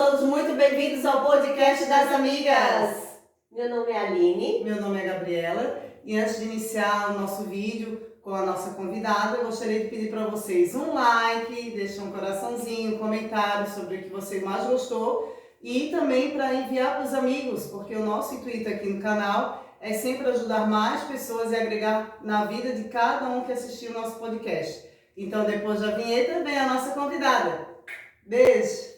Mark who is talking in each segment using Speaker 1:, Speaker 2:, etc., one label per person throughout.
Speaker 1: todos muito bem-vindos ao podcast das amigas.
Speaker 2: Meu nome é Aline.
Speaker 3: Meu nome é Gabriela. E antes de iniciar o nosso vídeo com a nossa convidada, eu gostaria de pedir para vocês um like, deixar um coraçãozinho, um comentário sobre o que você mais gostou e também para enviar para os amigos, porque o nosso intuito aqui no canal é sempre ajudar mais pessoas e agregar na vida de cada um que assistiu o nosso podcast. Então, depois da vinheta, vem a nossa convidada. Beijo!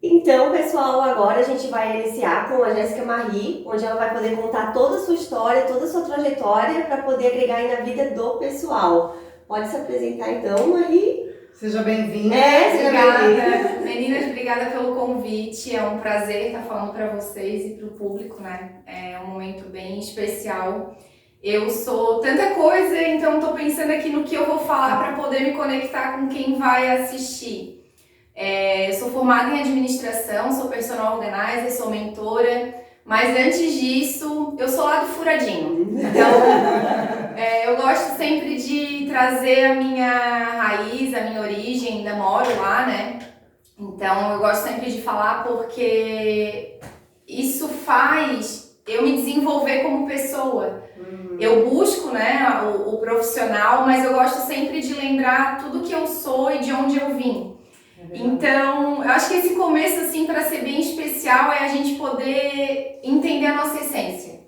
Speaker 2: Então, pessoal, agora a gente vai iniciar com a Jéssica Marie, onde ela vai poder contar toda a sua história, toda a sua trajetória para poder agregar aí na vida do pessoal. Pode se apresentar então, Marie?
Speaker 3: Seja bem-vinda.
Speaker 4: Obrigada. Meninas, obrigada pelo convite. É um prazer estar falando para vocês e para o público, né? É um momento bem especial. Eu sou tanta coisa, então estou pensando aqui no que eu vou falar para poder me conectar com quem vai assistir. Eu sou formada em administração, sou personal organizer, sou mentora, mas antes disso, eu sou lá do furadinho. Então, eu gosto sempre de trazer a minha raiz, a minha origem, ainda moro lá, né? Então, eu gosto sempre de falar porque isso faz eu me desenvolver como pessoa. Eu busco, né, o profissional, mas eu gosto sempre de lembrar tudo que eu sou e de onde eu vim. Então, eu acho que esse começo, assim, para ser bem especial, é a gente poder entender a nossa essência.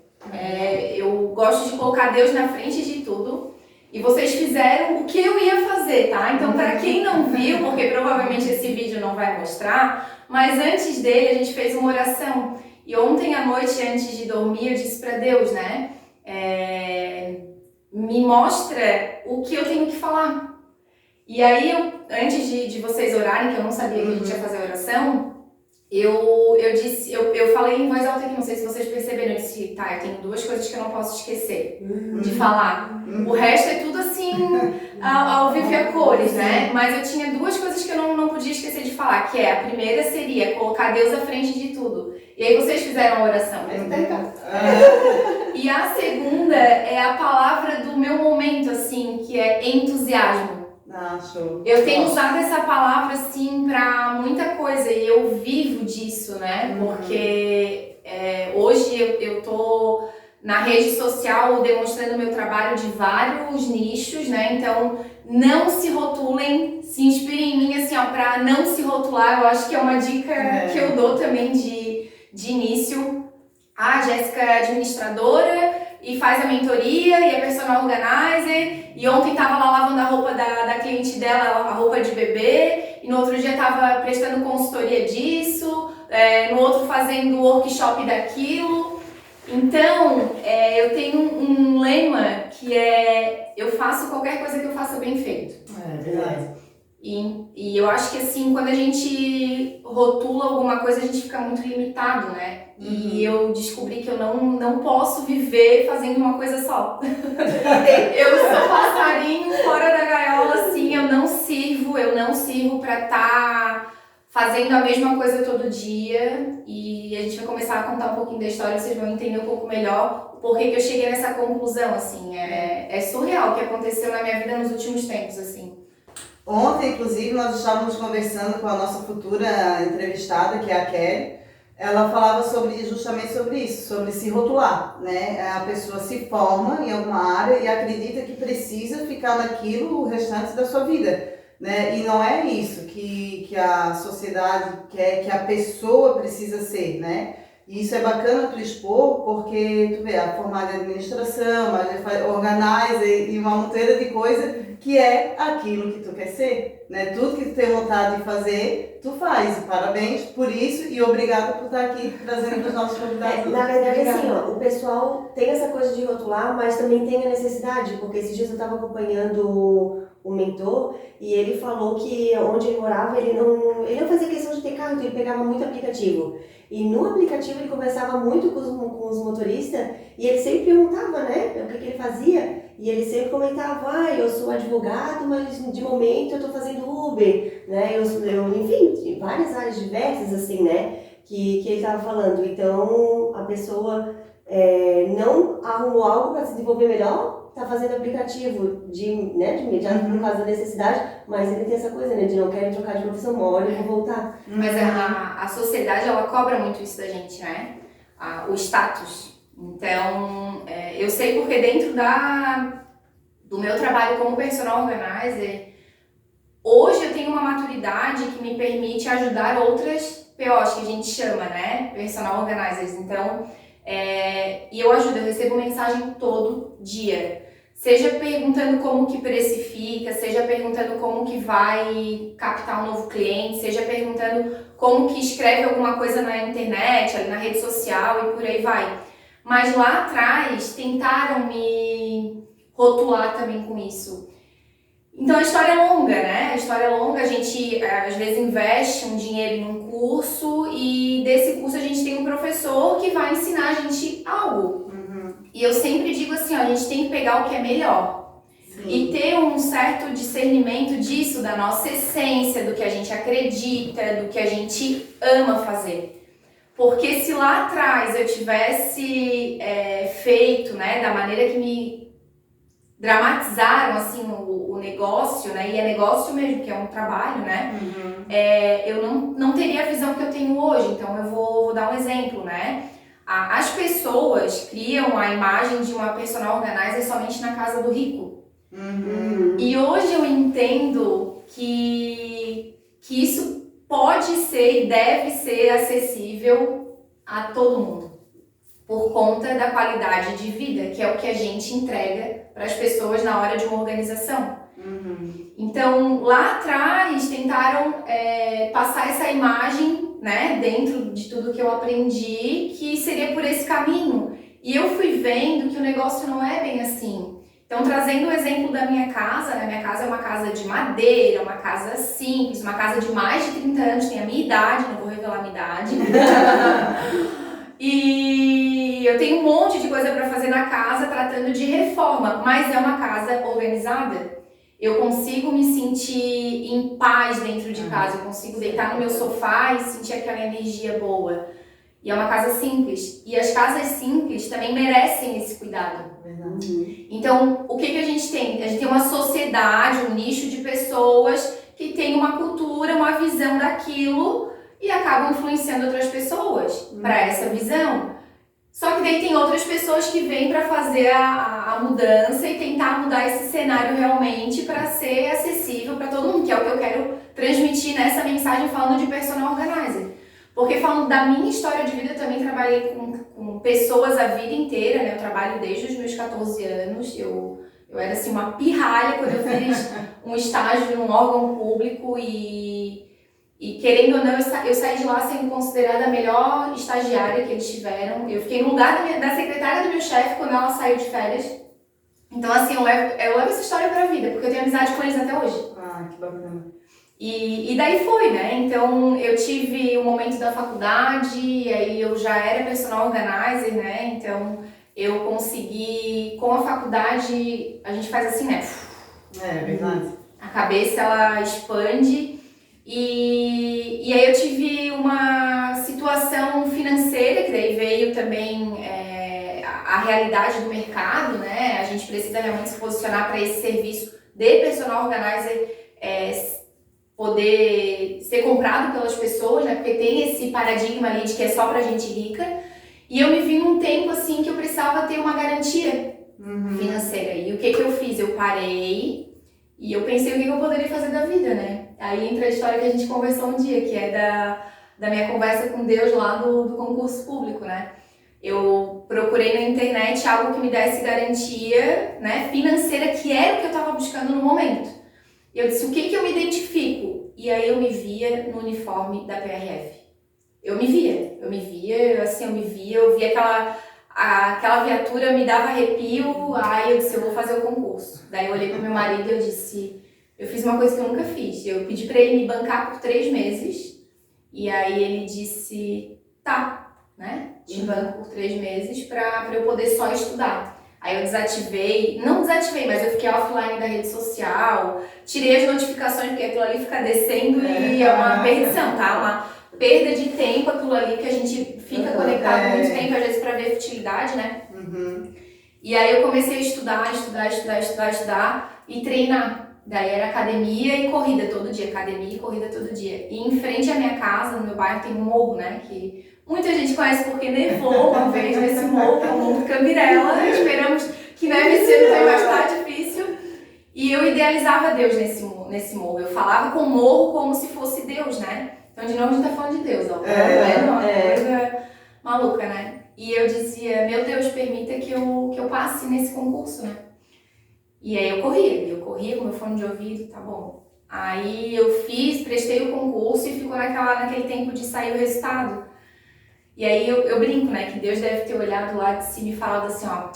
Speaker 4: Eu gosto de colocar Deus na frente de tudo. E vocês fizeram o que eu ia fazer, tá? Então, para quem não viu, porque provavelmente esse vídeo não vai mostrar, mas antes dele a gente fez uma oração. E ontem à noite, antes de dormir, eu disse para Deus, né? Me mostra o que eu tenho que falar. E aí, antes de vocês orarem, que eu não sabia que a gente ia fazer a oração, eu falei em voz alta aqui, não sei se vocês perceberam, eu disse, tá, eu tenho duas coisas que eu não posso esquecer de falar. O resto é tudo assim, ao vivo e a cores, né? Mas eu tinha duas coisas que eu não podia esquecer de falar, que a primeira seria colocar Deus à frente de tudo. E aí vocês fizeram a oração. E a segunda é a palavra do meu momento, assim, que é entusiasmo.
Speaker 3: Show.
Speaker 4: Eu tenho usado essa palavra assim pra muita coisa e eu vivo disso, né? Porque hoje eu tô na rede social demonstrando o meu trabalho de vários nichos, né? Então não se rotulem, se inspirem em mim assim, ó, pra não se rotular. Eu acho que é uma dica que eu dou também de início. A Jéssica é administradora e faz a mentoria e é personal organizer, e ontem tava lá lavando a roupa da cliente dela, a roupa de bebê, e no outro dia tava prestando consultoria disso, no outro fazendo workshop daquilo. Então, eu tenho um lema que é, eu faço qualquer coisa que eu faça bem feito.
Speaker 3: É verdade.
Speaker 4: E eu acho que assim, quando a gente rotula alguma coisa, a gente fica muito limitado, né? E eu descobri que eu não posso viver fazendo uma coisa só. Eu sou passarinho fora da gaiola, assim, eu não sirvo pra estar fazendo a mesma coisa todo dia. E a gente vai começar a contar um pouquinho da história, vocês vão entender um pouco melhor o porquê que eu cheguei nessa conclusão, assim. É surreal o que aconteceu na minha vida nos últimos tempos, assim.
Speaker 3: Ontem, inclusive, nós estávamos conversando com a nossa futura entrevistada, que é a Kelly. Ela falava justamente sobre isso, sobre se rotular, né? A pessoa se forma em alguma área e acredita que precisa ficar naquilo o restante da sua vida, né? E não é isso que a sociedade quer que a pessoa precisa ser, né? E isso é bacana tu expor, porque tu vê, a formada em administração, organizer e uma monteira de coisa que é aquilo que tu quer ser, né? Tudo que tu tem vontade de fazer, tu faz. Parabéns por isso e obrigada por estar aqui trazendo para os nossos convidados.
Speaker 2: Na verdade, assim, ó, o pessoal tem essa coisa de rotular, mas também tem a necessidade, porque esses dias eu estava acompanhando o mentor e ele falou que onde ele morava, ele não fazia questão de ter carro, então ele pegava muito aplicativo. E no aplicativo ele conversava muito com os motoristas e ele sempre perguntava, né, o que ele fazia. E ele sempre comentava, eu sou advogado, mas de momento eu tô fazendo Uber, né? Enfim, várias áreas diversas, assim, né? Que ele estava falando. Então, a pessoa não arrumou algo para se desenvolver melhor, tá fazendo aplicativo de imediato por causa da necessidade, mas ele tem essa coisa, né, de não querer trocar de profissão, uma hora e vou voltar.
Speaker 4: Mas a sociedade, ela cobra muito isso da gente, né? O status. Então, eu sei porque dentro do meu trabalho como personal organizer, hoje eu tenho uma maturidade que me permite ajudar outras POs, que a gente chama, né? Personal organizers. Então, e eu ajudo, eu recebo mensagem todo dia. Seja perguntando como que precifica, seja perguntando como que vai captar um novo cliente, seja perguntando como que escreve alguma coisa na internet, ali na rede social e por aí vai. Mas lá atrás tentaram me rotular também com isso. Então a história é longa, né? A história é longa, a gente às vezes investe um dinheiro em um curso e desse curso a gente tem um professor que vai ensinar a gente algo. E eu sempre digo assim, a gente tem que pegar o que é melhor. Sim. E ter um certo discernimento disso, da nossa essência, do que a gente acredita, do que a gente ama fazer. Porque se lá atrás eu tivesse feito, né, da maneira que me dramatizaram assim o negócio, né, e é negócio mesmo, que é um trabalho, né, eu não teria a visão que eu tenho hoje. Então eu vou dar um exemplo, né. As pessoas criam a imagem de uma personal organizer somente na casa do rico. E hoje eu entendo que isso pode ser e deve ser acessível a todo mundo, por conta da qualidade de vida, que é o que a gente entrega para as pessoas na hora de uma organização. Então, lá atrás, tentaram passar essa imagem, né, dentro de tudo que eu aprendi, que seria por esse caminho. E eu fui vendo que o negócio não é bem assim. Então, trazendo o exemplo da minha casa, né, minha casa é uma casa de madeira, uma casa simples, uma casa de mais de 30 anos, tem a minha idade, não vou revelar a minha idade. E eu tenho um monte de coisa para fazer na casa, tratando de reforma, mas é uma casa organizada. Eu consigo me sentir em paz dentro de casa, eu consigo deitar no meu sofá e sentir aquela energia boa. E é uma casa simples. E as casas simples também merecem esse cuidado. Então, o que a gente tem? A gente tem uma sociedade, um nicho de pessoas que tem uma cultura, uma visão daquilo e acabam influenciando outras pessoas para essa visão. Só que daí tem outras pessoas que vêm para fazer a mudança e tentar mudar esse cenário realmente para ser acessível para todo mundo, que é o que eu quero transmitir nessa mensagem falando de personal organizer. Porque falando da minha história de vida, eu também trabalhei com pessoas a vida inteira, né? Eu trabalho desde os meus 14 anos, eu era assim uma pirralha quando eu fiz um estágio num órgão público e querendo ou não, eu saí de lá sendo considerada a melhor estagiária que eles tiveram. Eu fiquei no lugar da secretária do meu chefe quando ela saiu de férias. Então assim, eu levo essa história pra vida, porque eu tenho amizade com eles até hoje.
Speaker 3: Ah, que bacana.
Speaker 4: E daí foi, né? Então eu tive o momento da faculdade, e aí eu já era personal organizer, né? Então eu consegui, com a faculdade, a gente faz assim, né?
Speaker 3: É verdade.
Speaker 4: A cabeça, ela expande. E aí eu tive uma situação financeira, que daí veio também a realidade do mercado, né? A gente precisa realmente se posicionar para esse serviço de personal organizer poder ser comprado pelas pessoas, né? Porque tem esse paradigma ali de que é só pra gente rica. E eu me vi num tempo assim que eu precisava ter uma garantia financeira. E o que eu fiz? Eu parei e eu pensei o que eu poderia fazer da vida, né? Aí entra a história que a gente conversou um dia, que é da minha conversa com Deus lá do concurso público, né? Eu procurei na internet algo que me desse garantia, né, financeira, que era o que eu estava buscando no momento. E eu disse, o que eu me identifico? E aí eu me via no uniforme da PRF. Eu via aquela viatura, me dava arrepio, aí eu disse, eu vou fazer o concurso. Daí eu olhei pro meu marido e eu disse, eu fiz uma coisa que eu nunca fiz. Eu pedi pra ele me bancar por 3 meses, e aí ele disse, tá, né? Te banco por 3 meses pra eu poder só estudar. Aí eu desativei, não desativei, mas eu fiquei offline da rede social, tirei as notificações, porque aquilo ali fica descendo e é uma perdição, tá? Uma perda de tempo aquilo ali que a gente fica conectado muito tempo, às vezes pra ver futilidade, né? E aí eu comecei a estudar e treinar. Daí era academia e corrida todo dia, academia e corrida todo dia. E em frente à minha casa, no meu bairro, tem um morro, né? Que muita gente conhece porque nevou uma vez nesse morro, que é o Morro do Cambirela. Esperamos que neve esse ano, também vai estar difícil. E eu idealizava Deus nesse morro. Eu falava com o morro como se fosse Deus, né? Então, de novo, a gente tá falando de Deus, ó. Uma coisa maluca, né? E eu dizia, meu Deus, permita que eu passe nesse concurso, né? E aí eu corria com meu fone de ouvido, tá bom. Aí eu prestei o concurso e ficou naquele tempo de sair o resultado. E aí eu brinco, né, que Deus deve ter olhado lá de cima e falado assim, ó.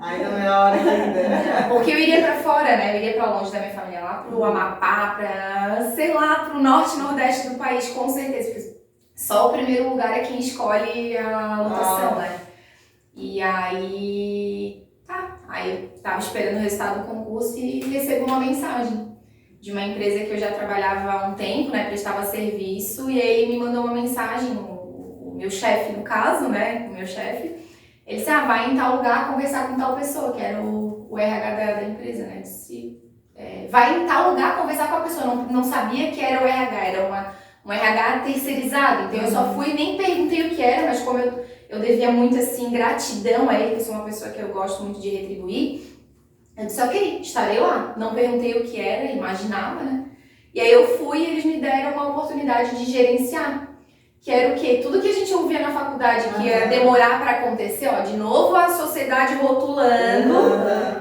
Speaker 3: Ainda não é a hora ainda.
Speaker 4: Porque eu iria pra fora, né, eu iria pra longe da minha família, lá pro Amapá, sei lá, pro norte e nordeste do país, com certeza. Porque só o primeiro lugar é quem escolhe a lotação, né. E aí... Aí eu tava esperando o resultado do concurso e recebo uma mensagem de uma empresa que eu já trabalhava há um tempo, né, prestava serviço, e aí ele me mandou uma mensagem, o meu chefe no caso, né, o meu chefe, ele disse, vai em tal lugar conversar com tal pessoa, que era o RH da empresa, né, disse, vai em tal lugar conversar com a pessoa, não sabia que era o RH, era um RH terceirizado, então eu só fui, nem perguntei o que era, mas como eu devia muito, assim, gratidão a ele, que eu sou uma pessoa que eu gosto muito de retribuir. Eu disse, ok, estarei lá. Não perguntei o que era, imaginava, né? E aí eu fui e eles me deram uma oportunidade de gerenciar. Que era o quê? Tudo que a gente ouvia na faculdade, que ia demorar para acontecer, ó, de novo a sociedade rotulando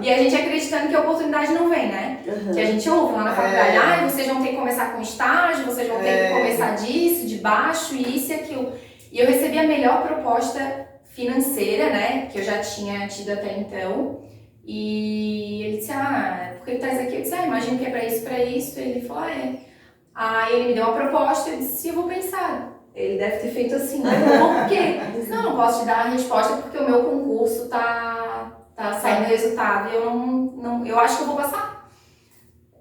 Speaker 4: e a gente acreditando que a oportunidade não vem, né? Que a gente ouve lá na faculdade, vocês vão ter que começar com estágio, vocês vão ter que começar disso, de baixo, isso e aquilo. E eu recebi a melhor proposta financeira, né, que eu já tinha tido até então. E ele disse, por que tu estás aqui? Eu disse, imagino que é pra isso. Ele falou, Aí ele me deu uma proposta, eu disse, eu vou pensar. Ele deve ter feito assim, né? Por quê? Eu disse, não posso te dar a resposta porque o meu concurso tá saindo resultado e eu acho que eu vou passar.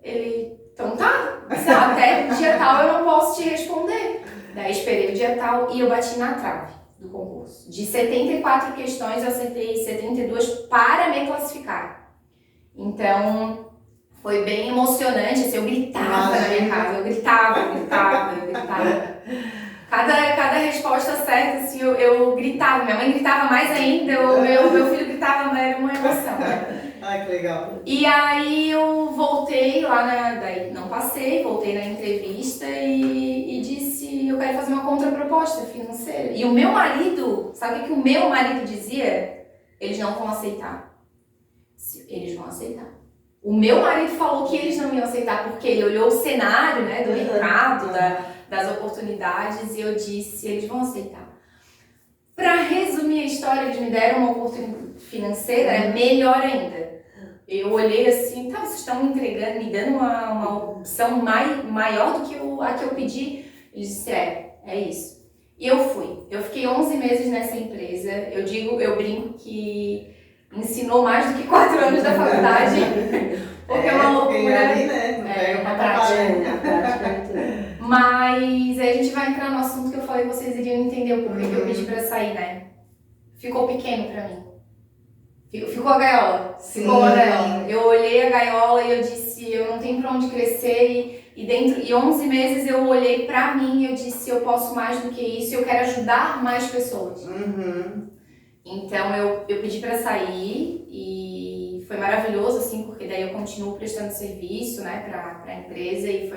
Speaker 4: Ele, então tá. Eu disse, até o dia tal eu não posso te responder. Daí esperei o dia tal e eu bati na trave do concurso. De 74 questões, eu acertei 72 para me classificar. Então, foi bem emocionante, assim, eu gritava na minha casa, eu gritava. Cada resposta certa, assim, eu gritava. Minha mãe gritava mais ainda, o meu filho gritava, mas era uma emoção, né?
Speaker 3: Ai, que legal.
Speaker 4: E aí eu voltei lá, daí não passei, voltei na entrevista e disse, eu quero fazer uma contraproposta financeira. E o meu marido, sabe o que o meu marido dizia? Eles não vão aceitar. Eles vão aceitar. O meu marido falou que eles não iam aceitar, porque ele olhou o cenário, né, do mercado, das oportunidades, e eu disse, eles vão aceitar. Para resumir a história, eles me deram uma oportunidade financeira, melhor ainda. Eu olhei assim, vocês estão me dando uma opção maior do que a que eu pedi. Eles disseram, é isso. E eu fui. Eu fiquei 11 meses nessa empresa. Eu brinco que ensinou mais do que 4 anos da faculdade. Porque é uma loucura.
Speaker 3: Ali, né?
Speaker 4: Na prática. Mas aí a gente vai entrar no assunto que eu falei que vocês iriam entender o porquê que eu pedi pra sair, né? Ficou pequeno pra mim. Ficou a gaiola.
Speaker 3: Sim.
Speaker 4: Ficou a gaiola. Eu olhei a gaiola e eu disse, eu não tenho pra onde crescer. E 11 meses eu olhei pra mim e eu disse, eu posso mais do que isso, eu quero ajudar mais pessoas. Então eu pedi pra sair e foi maravilhoso, assim, porque daí eu continuo prestando serviço, né, pra empresa e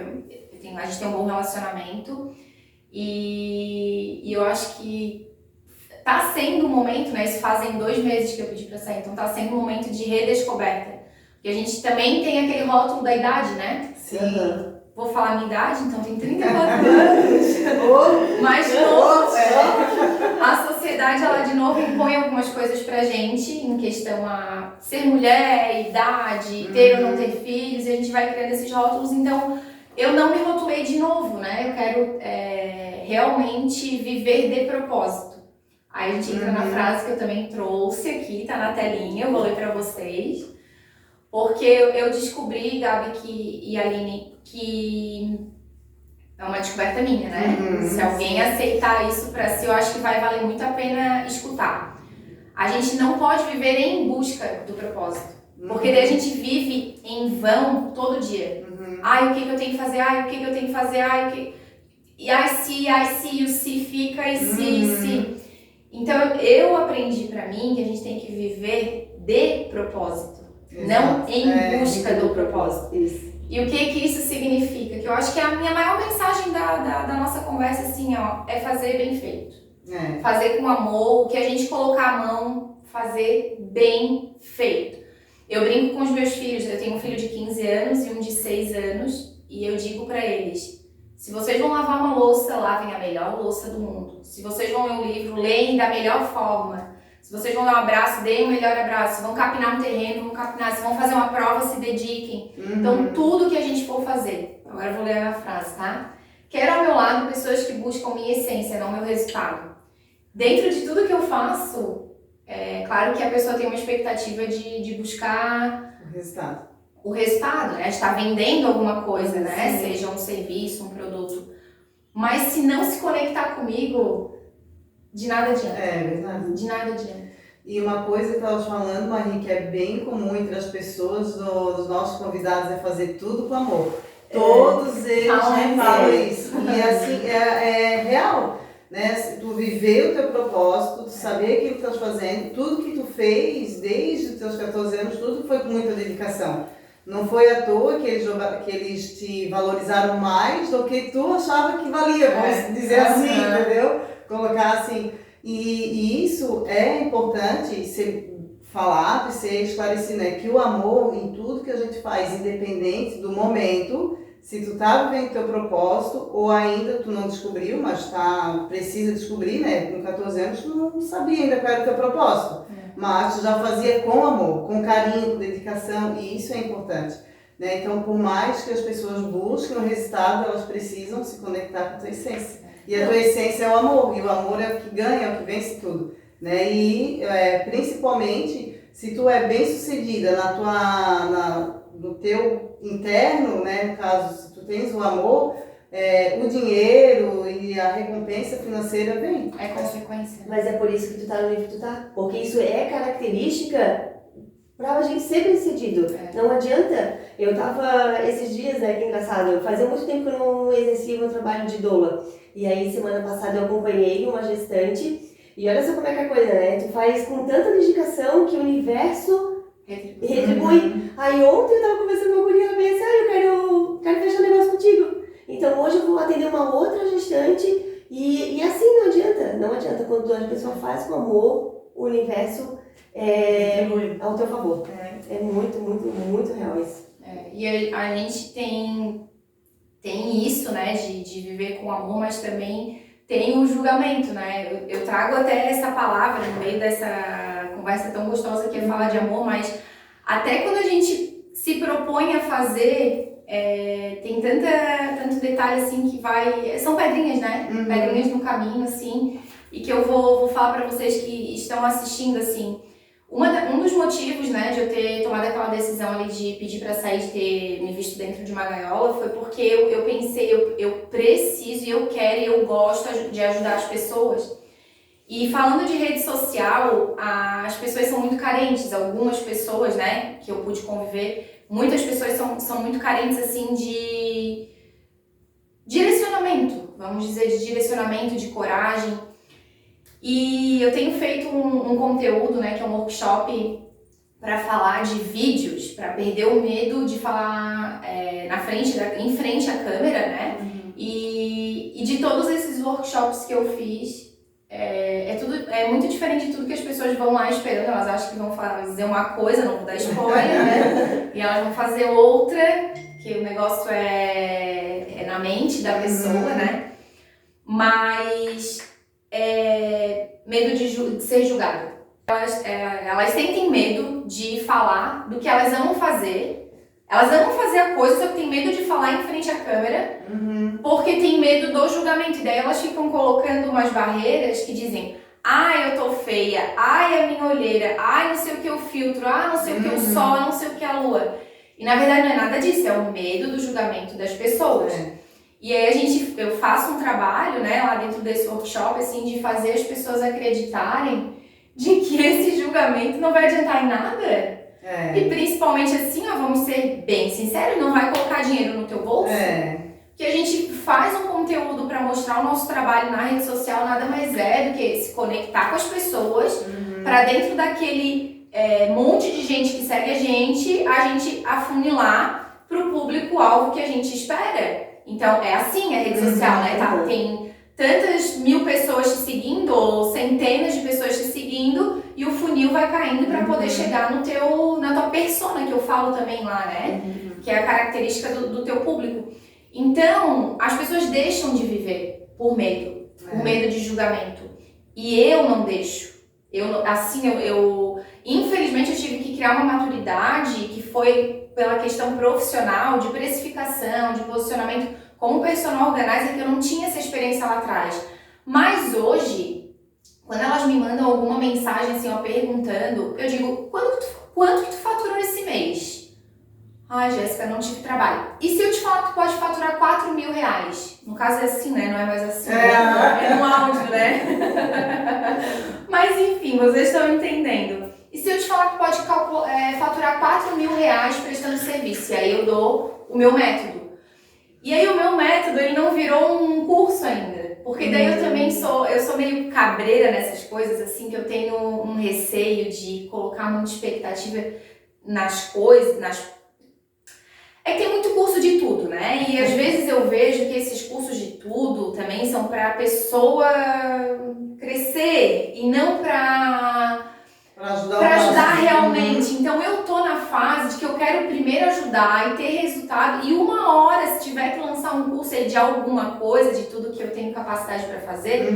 Speaker 4: a gente tem um bom relacionamento. E eu acho que tá sendo um momento, né, isso fazem 2 meses que eu pedi pra sair, então tá sendo um momento de redescoberta. Porque a gente também tem aquele rótulo da idade, né?
Speaker 3: Sim.
Speaker 4: Vou falar a minha idade, então tem 34 anos. Mas de novo, a sociedade, ela de novo impõe algumas coisas pra gente em questão a ser mulher, idade, ter ou não ter filhos, e a gente vai criando esses rótulos. Então, eu não me rotulei de novo, né? Eu quero realmente viver de propósito. Aí a gente entra na frase que eu também trouxe aqui, tá na telinha, eu vou ler pra vocês. Porque eu descobri, Gabi e Aline, que é uma descoberta minha, né? Se alguém aceitar isso pra si, eu acho que vai valer muito a pena escutar. A gente não pode viver em busca do propósito. Porque daí a gente vive em vão todo dia. Ai, o que eu tenho que fazer? Ai, o que eu tenho que fazer? Ai, o que... E ai, se, o se fica, e se. Então, eu aprendi pra mim que a gente tem que viver de propósito. Não em busca do propósito.
Speaker 2: Isso.
Speaker 4: E o que isso significa? Que eu acho que a minha maior mensagem da nossa conversa, assim, ó, é fazer bem feito. Fazer com amor, o que a gente colocar a mão, fazer bem feito. Eu brinco com os meus filhos, eu tenho um filho de 15 anos e um de 6 anos, e eu digo pra eles, se vocês vão lavar uma louça, lavem a melhor louça do mundo. Se vocês vão ler um livro, leem da melhor forma. Se vocês vão dar um abraço, deem o melhor abraço. Se vão capinar um terreno, vão capinar. Se vão fazer uma prova, se dediquem. Então, tudo que a gente for fazer. Agora eu vou ler a frase, tá? Quero ao meu lado pessoas que buscam minha essência, não meu resultado. Dentro de tudo que eu faço, é claro que a pessoa tem uma expectativa de buscar o resultado, né? Estar vendendo alguma coisa, né?
Speaker 2: Sim.
Speaker 4: Seja um serviço, um produto. Mas se não se conectar comigo, de nada adianta.
Speaker 3: É verdade.
Speaker 4: De nada adianta.
Speaker 3: E uma coisa que eu estava falando, Marie, que é bem comum entre as pessoas, dos nossos convidados, é fazer tudo com amor. Todos eles falam isso. E assim, é real. Né? Tu viver o teu propósito, tu saber aquilo que tu estás fazendo, tudo que tu fez desde os teus 14 anos, tudo foi com muita dedicação. Não foi à toa que eles te valorizaram mais do que tu achava que valia, vamos dizer assim, entendeu? Colocar assim. E isso é importante ser falado e ser esclarecido, né? Que o amor em tudo que a gente faz, independente do momento, se tu tá vivendo teu propósito ou ainda tu não descobriu, mas precisa descobrir, né? Com 14 anos tu não sabia ainda qual era o teu propósito. Mas tu já fazia com amor, com carinho, com dedicação, e isso é importante. Né? Então, por mais que as pessoas busquem o resultado, elas precisam se conectar com a tua essência. E a tua essência é o amor, e o amor é o que ganha, é o que vence tudo. Né? E principalmente, se tu é bem sucedida no teu interno, né? No caso, se tu tens o amor, o dinheiro e a recompensa financeira vem.
Speaker 4: É consequência.
Speaker 2: Mas é por isso que tu tá no nível que tu tá. Porque isso é característica pra gente ser bem sucedido. Não adianta. Eu tava esses dias, né, que engraçado, fazia muito tempo que eu não exercia meu trabalho de doula. E aí, semana passada, eu acompanhei uma gestante. E olha só como é que é a coisa, né? Tu faz com tanta dedicação que o universo retribui. Aí ontem eu tava conversando com uma guria, ela veio assim, eu quero fechar um negócio contigo. Então hoje eu vou atender uma outra gestante e assim não adianta. Quando a pessoa faz com amor, o universo é ao teu favor. É muito, muito, muito real isso.
Speaker 4: E a gente tem isso, né, de viver com amor, mas também tem o julgamento, né? Eu trago até essa palavra no meio dessa conversa tão gostosa que é falar de amor, mas até quando a gente se propõe a fazer, tem tanto detalhe assim que são pedrinhas, né? Pedrinhas no caminho, assim, e que eu vou falar pra vocês que estão assistindo, assim. Um dos motivos, né, de eu ter tomado aquela decisão ali de pedir pra sair, de ter me visto dentro de uma gaiola, foi porque eu pensei, eu preciso, eu quero e eu gosto de ajudar as pessoas. E falando de rede social, as pessoas são muito carentes, algumas pessoas, né, que eu pude conviver, muitas pessoas são muito carentes, assim, de direcionamento, vamos dizer, de direcionamento, de coragem. E eu tenho feito um conteúdo, né, que é um workshop para falar de vídeos, para perder o medo de falar em frente à câmera, né? E de todos esses workshops que eu fiz, é muito diferente de tudo que as pessoas vão lá esperando. Elas acham que vão fazer uma coisa, não vou dar spoiler, né? E elas vão fazer outra, que o negócio é na mente da pessoa, né? Mas medo de ser julgada. Elas sentem medo de falar do que elas amam fazer. Elas amam fazer a coisa, só que tem medo de falar em frente à câmera, porque tem medo do julgamento. E daí elas ficam colocando umas barreiras que dizem: Ai, eu tô feia. Ai, a minha olheira. Ai, não sei o que o filtro. Ah, não sei o que o sol, não sei o que a lua. E na verdade não é nada disso, é o medo do julgamento das pessoas. E aí eu faço um trabalho, né, lá dentro desse workshop, assim, de fazer as pessoas acreditarem de que esse julgamento não vai adiantar em nada. E principalmente assim, ó, vamos ser bem sinceros, não vai colocar dinheiro no teu bolso. Que a gente faz um conteúdo para mostrar o nosso trabalho na rede social, nada mais é do que se conectar com as pessoas para dentro daquele monte de gente que segue a gente afunilar para o público-alvo que a gente espera. Então é assim a rede social, né? Tem tantas mil pessoas te seguindo ou centenas de pessoas te seguindo e o funil vai caindo para poder chegar na tua persona, que eu falo também lá, né? Que é a característica do teu público. Então, as pessoas deixam de viver por medo de julgamento. E eu não deixo. Infelizmente, eu tive que criar uma maturidade que foi pela questão profissional, de precificação, de posicionamento como personal organizer, que eu não tinha essa experiência lá atrás. Mas hoje, quando elas me mandam alguma mensagem assim, ó, perguntando, eu digo, quanto que tu faturou esse mês? Ai, Jéssica, não tive trabalho. E se eu te falar que tu pode faturar 4 mil reais? No caso é assim, né? Não é mais assim. É no áudio, né? Mas enfim, vocês estão entendendo. E se eu te falar que pode faturar 4 mil reais prestando serviço? E aí eu dou o meu método. E aí o meu método, ele não virou um curso ainda. Porque daí eu também sou meio cabreira nessas coisas, assim, que eu tenho um receio de colocar muita expectativa nas coisas, É que tem muito curso de tudo, né? E às vezes eu vejo que esses cursos de tudo também são para a pessoa crescer e não para ajudar realmente. Então eu tô na fase de que eu quero primeiro ajudar e ter resultado. E uma hora, se tiver que lançar um curso aí de alguma coisa, de tudo que eu tenho capacidade para fazer,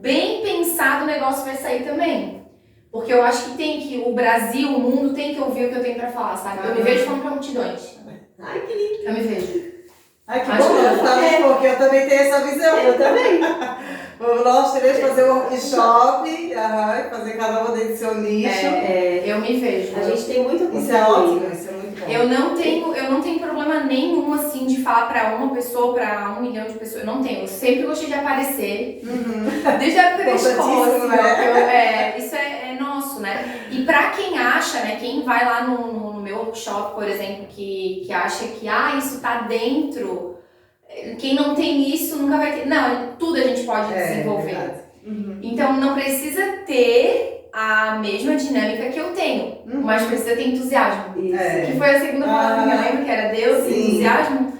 Speaker 4: bem pensado o negócio vai sair também. Porque eu acho que o Brasil, o mundo tem que ouvir o que eu tenho para falar, sabe? Eu me vejo falando para multidões.
Speaker 2: Ai, que lindo.
Speaker 4: Eu me vejo.
Speaker 3: Ai, que bom, sabe? Porque eu também tenho essa visão.
Speaker 2: Eu também.
Speaker 3: Nós teremos que fazer um workshop, fazer cada uma dentro do seu nicho.
Speaker 4: Eu me vejo.
Speaker 2: A gente tem muito
Speaker 3: Isso é ótimo, isso é muito bom.
Speaker 4: Eu não tenho problema nenhum, assim, de falar pra uma pessoa, pra 1 milhão de pessoas. Eu não tenho. Eu sempre gostei de aparecer. Desde a época da escola, assim,
Speaker 3: né?
Speaker 4: isso é nosso, né? E pra quem acha, né, quem vai lá no meu workshop, por exemplo, que acha que, isso tá dentro, quem não tem isso nunca vai ter. Não, tudo a gente pode desenvolver. Então não precisa ter a mesma dinâmica que eu tenho, mas precisa ter entusiasmo. Que foi a segunda palavra que eu lembro, que era Deus, entusiasmo.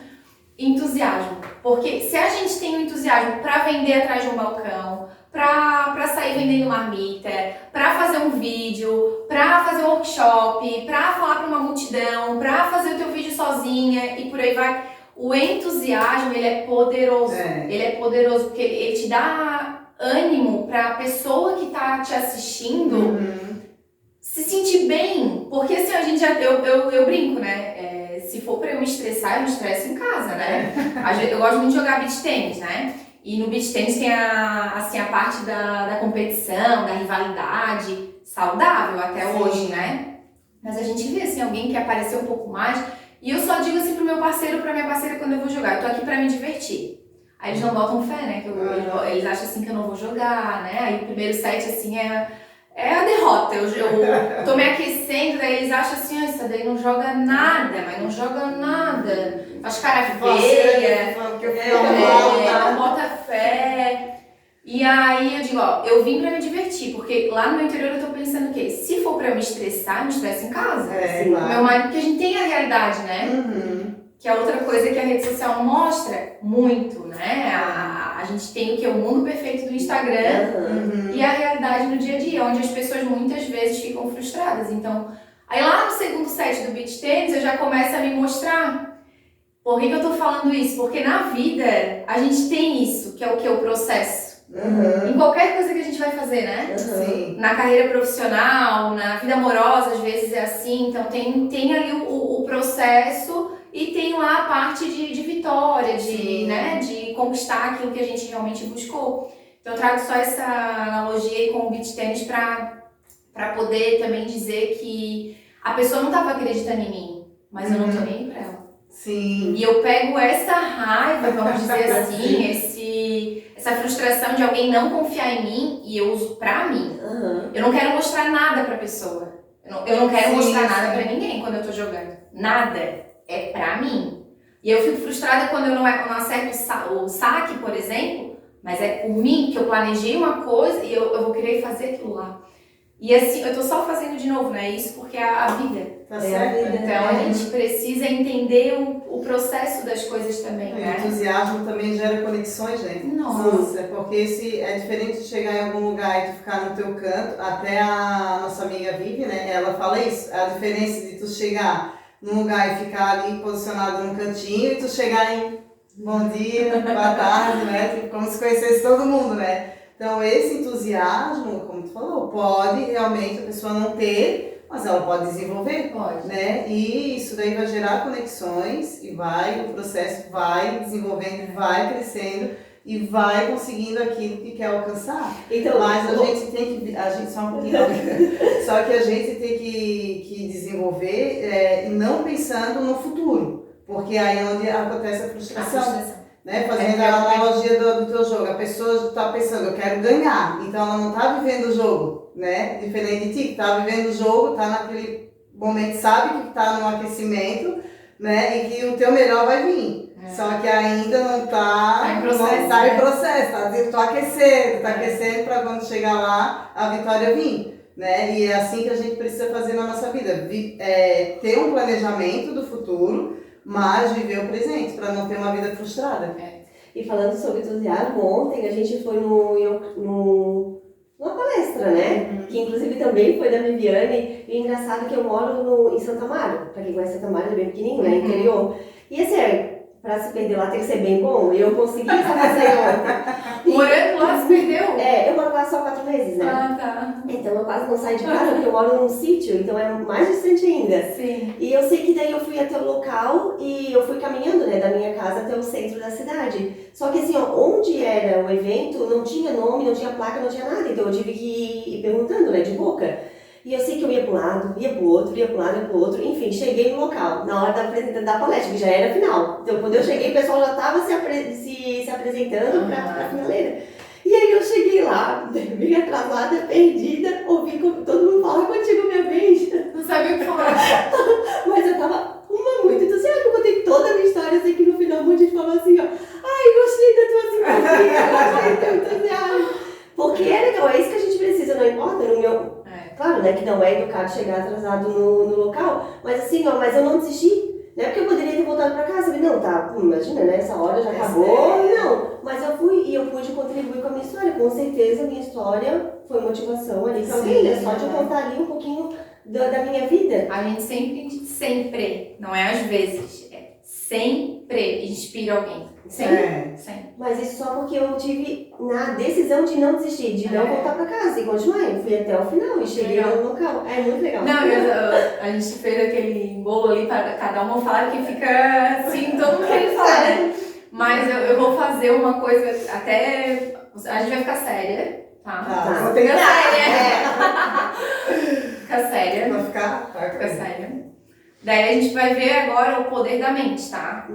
Speaker 4: Entusiasmo. Porque se a gente tem um entusiasmo pra vender atrás de um balcão, pra sair vendendo marmita, pra fazer um vídeo, pra fazer um workshop, pra falar pra uma multidão, pra fazer o teu vídeo sozinha e por aí vai. O entusiasmo, ele é poderoso. Ele é poderoso porque ele te dá ânimo pra pessoa que tá te assistindo se sentir bem. Porque assim, a gente eu brinco, né? Se for pra eu me estressar, eu me estresso em casa, né? Eu gosto muito de jogar beach tênis, né? E no beach tênis tem a parte da competição, da rivalidade saudável até hoje, né? Mas a gente vê assim, alguém que apareceu um pouco mais. E eu só digo assim pro meu parceiro, pra minha parceira quando eu vou jogar, eu tô aqui pra me divertir. Aí eles não botam fé, né? Eles acham assim que eu não vou jogar, né? Aí o primeiro set assim é a derrota. Eu tô me aquecendo, daí eles acham assim, essa daí não joga nada, mas não joga nada. Faz cara feia, não bota fé. E aí eu digo, eu vim pra me divertir, porque lá no meu interior eu tô pensando o quê? Se for pra eu me estressar, eu me estresso em casa.
Speaker 3: Claro.
Speaker 4: Meu marido, porque a gente tem a realidade, né? Que é outra coisa que a rede social mostra muito, né? A gente tem o mundo perfeito do Instagram e a realidade no dia a dia, onde as pessoas muitas vezes ficam frustradas. Então, aí lá no segundo set do beach tennis eu já começo a me mostrar. Por que eu tô falando isso? Porque na vida a gente tem isso, que é o processo. Em qualquer coisa que a gente vai fazer, né? Na carreira profissional, na vida amorosa, às vezes é assim. Então tem ali o processo e tem lá a parte de vitória, de conquistar aquilo que a gente realmente buscou. Então eu trago só essa analogia aí com o beach tênis pra poder também dizer que a pessoa não estava acreditando em mim, mas eu não tô nem aí pra ela.
Speaker 3: Sim.
Speaker 4: E eu pego essa raiva, vamos dizer assim, essa frustração de alguém não confiar em mim e eu uso pra mim. Eu não quero mostrar nada pra pessoa. Eu não quero mostrar nada pra ninguém quando eu tô jogando. Nada. É pra mim. E eu fico frustrada quando eu não acerto o saque, por exemplo, mas é por mim que eu planejei uma coisa e eu vou querer fazer aquilo lá. E assim, eu tô só fazendo de novo, né? Isso porque é a vida.
Speaker 3: Tá certo?
Speaker 4: Então a gente precisa entender o processo das coisas também,
Speaker 3: O
Speaker 4: né?
Speaker 3: entusiasmo também gera conexões, né?
Speaker 4: Nossa.
Speaker 3: Porque é diferente de chegar em algum lugar e tu ficar no teu canto. Até a nossa amiga Vivi, né? Ela fala isso. A diferença de tu chegar num lugar e ficar ali posicionado num cantinho e tu chegar em bom dia, boa tarde, né? Tipo, como se conhecesse todo mundo, né? Então esse entusiasmo, como tu falou, pode realmente a pessoa não ter, mas ela pode desenvolver.
Speaker 4: Pode.
Speaker 3: Né? E isso daí vai gerar conexões e o processo vai desenvolvendo, vai crescendo e vai conseguindo aquilo que quer alcançar.
Speaker 2: Então,
Speaker 3: mas só um pouquinho, só que a gente tem que desenvolver e não pensando no futuro, porque aí é onde acontece a frustração. Né? Fazendo a analogia do teu jogo, a pessoa está pensando, eu quero ganhar, então ela não está vivendo o jogo, né? Diferente de ti, que está vivendo o jogo, está naquele momento, sabe que está no aquecimento, né? E que o teu melhor vai vir. Só que ainda não está
Speaker 4: em processo,
Speaker 3: tá em processo, tá aquecendo para quando chegar lá a vitória vir. Né? E é assim que a gente precisa fazer na nossa vida, ter um planejamento do futuro, mas viver o presente, para não ter uma vida frustrada.
Speaker 2: E falando sobre entusiasmo, ontem a gente foi numa palestra, né? Que inclusive também foi da Viviane. E engraçado que eu moro em Santa Amaro. Pra quem conhece Santa Amaro, é bem pequenininho, né? Interior. E assim, pra se perder lá tem que ser bem bom. E eu consegui essa passeio ontem.
Speaker 4: Morando lá, se perdeu?
Speaker 2: Eu moro lá só 4 meses, né?
Speaker 4: Ah, tá.
Speaker 2: Então eu quase não saio de casa, porque eu moro num sítio, então é mais distante ainda.
Speaker 4: Sim.
Speaker 2: E eu sei que daí eu fui até o local e eu fui caminhando, né, da minha casa até o centro da cidade. Só que assim, ó, onde era o evento, não tinha nome, não tinha placa, não tinha nada. Então eu tive que ir perguntando, né, de boca. E eu sei que eu ia para um lado, ia para o outro, ia para um lado, ia para o outro. Enfim, cheguei no local, na hora da palestra, que já era final. Então quando eu cheguei, o pessoal já estava se apresentando para a finaleira. E aí eu cheguei lá, bem atrasada, perdida, ouvi todo mundo falar contigo minha vez.
Speaker 4: Não sabia o que falar.
Speaker 2: Mas eu tava muito entusiasmada, eu contei toda a minha história, assim que no final um monte de gente falou assim, ó, ai, gostei da tua simpatia, gostei do teu entusiasmo. Porque é legal, é isso que a gente precisa, não importa, no meu... Claro, né, que não é educado chegar atrasado no local, mas assim, ó, mas eu não desisti. Não é porque eu poderia ter voltado pra casa, não, tá, imagina, né, essa hora já acabou, não. Mas eu fui e eu pude contribuir com a minha história, com certeza a minha história foi motivação ali pra alguém, né, só de eu contar ali um pouquinho da minha vida.
Speaker 4: A gente sempre, não é às vezes, sempre inspira alguém. Sempre.
Speaker 2: Mas isso só porque eu tive na decisão de não desistir, de não voltar pra casa e continuar. Eu fui até o final e cheguei no local. É muito legal.
Speaker 4: Não, a gente fez aquele bolo ali para cada uma falar que fica assim, todo mundo querendo falar, né? Mas eu vou fazer uma coisa até... A gente vai ficar séria, tá?
Speaker 3: Vou ter que
Speaker 4: Fica séria.
Speaker 3: Vai ficar?
Speaker 4: Fica séria. Daí a gente vai ver agora o poder da mente, tá?